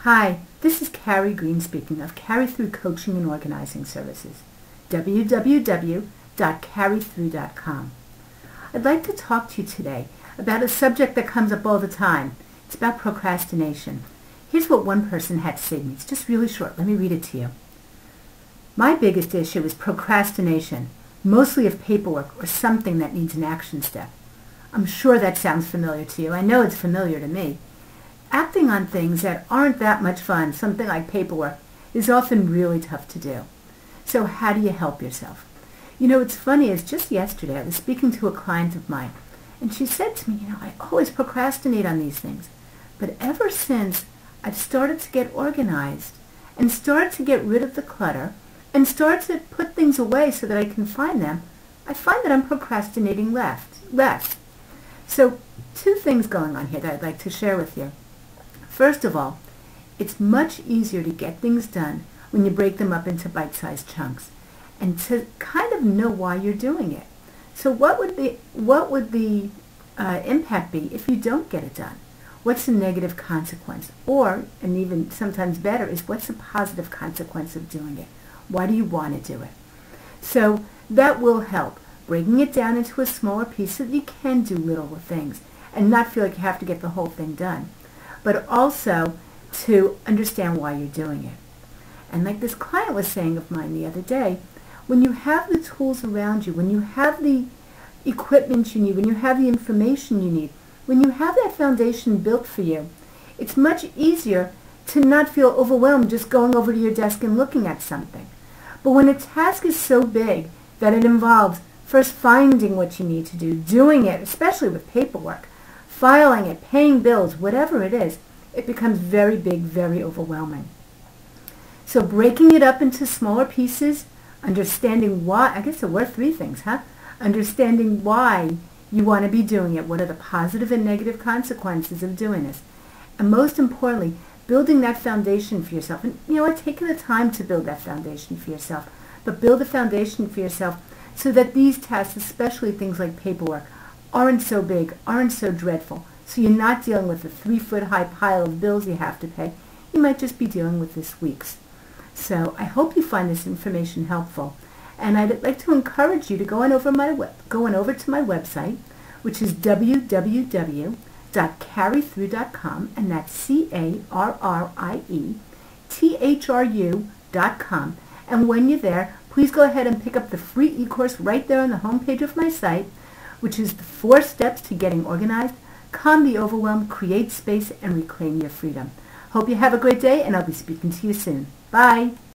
Hi, this is Carrie Green speaking of Carry Through Coaching and Organizing Services, www.carrythrough.com. I'd like to talk to you today about a subject that comes up all the time. It's about procrastination. Here's what one person had to say to me. It's just really short. Let me read it to you. My biggest issue is procrastination, mostly of paperwork or something that needs an action step. I'm sure that sounds familiar to you. I know it's familiar to me. Acting on things that aren't that much fun, something like paperwork, is often really tough to do. So how do you help yourself? You know, what's funny is just yesterday I was speaking to a client of mine, and she said to me, I always procrastinate on these things. But ever since I've started to get organized and started to get rid of the clutter and start to put things away so that I can find them, I find that I'm procrastinating less. So two things going on here that I'd like to share with you. First of all, it's much easier to get things done when you break them up into bite-sized chunks and to kind of know why you're doing it. So what would the impact be if you don't get it done? What's the negative consequence? Or, and even sometimes better, is what's the positive consequence of doing it? Why do you want to do it? So that will help. Breaking it down into a smaller piece so that you can do little things and not feel like you have to get the whole thing done, but also to understand why you're doing it. And like this client was saying of mine the other day, when you have the tools around you, when you have the equipment you need, when you have the information you need, when you have that foundation built for you, it's much easier to not feel overwhelmed just going over to your desk and looking at something. But when a task is so big that it involves first finding what you need to do, doing it, especially with paperwork, filing it, paying bills, whatever it is, it becomes very big, very overwhelming. So breaking it up into smaller pieces, understanding why, I guess there were three things, Understanding why you want to be doing it, what are the positive and negative consequences of doing this, and most importantly, building that foundation for yourself. And taking the time to build that foundation for yourself, but build a foundation for yourself so that these tasks, especially things like paperwork, aren't so big, aren't so dreadful. So you're not dealing with a 3-foot-high pile of bills you have to pay. You might just be dealing with this week's. So I hope you find this information helpful. And I'd like to encourage you to go on over to my website, which is www.carrythrough.com, and that's CARRIETHRU.com. And when you're there, please go ahead and pick up the free e-course right there on the homepage of my site, which is the 4 steps to getting organized, calm the overwhelm, create space, and reclaim your freedom. Hope you have a great day, and I'll be speaking to you soon. Bye.